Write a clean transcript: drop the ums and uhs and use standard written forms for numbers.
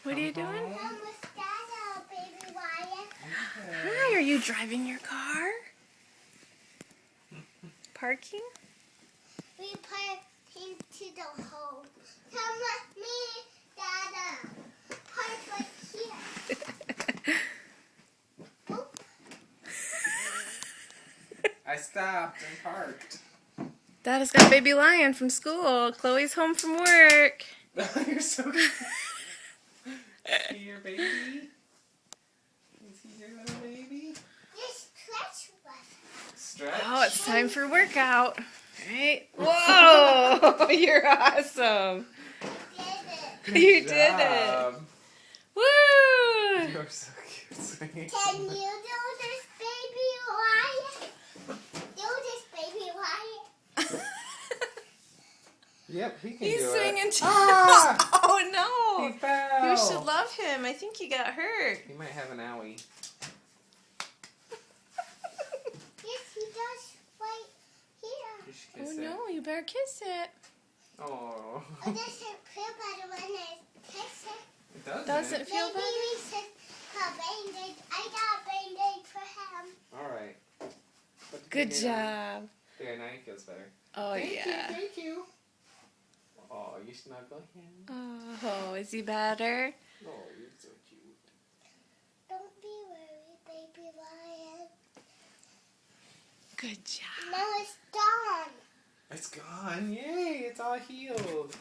What are you doing? Come with Dada, baby Wyatt. Hi, are you driving your car? Parking? We park into the home. Come with me, Dada. Park right here. Oop. I stopped and parked. Dada's got baby Lion from school. Chloe's home from work. You're so good. Is he your baby? Is he your little baby? This stretch was. Stretch? Oh, it's time for workout. Right? Whoa! You're awesome. Did it. You did it. Woo! You're so cute, sweetie. Can you do this, baby Wyatt? Do this, baby Wyatt. Yep, he can He's do singing it. too. Ah! Oh He no! fell. You should love him. I think he got hurt. He might have an owie. Yes, he does right here. You should Oh kiss it. no! You better kiss it. Oh. It doesn't feel better when I kiss it. It doesn't. Doesn't feel Maybe better. we should have Band-Aid. I got a Band-Aid for him. Alright. Put the Good Band-Aid on. job. There, now he feels better. Oh yeah. Thank you. Oh, you snuggle him. Oh, is he better? Oh, you're so cute. Don't be worried, baby Wyatt. Good job. Now it's done. It's gone. Yay, it's all healed.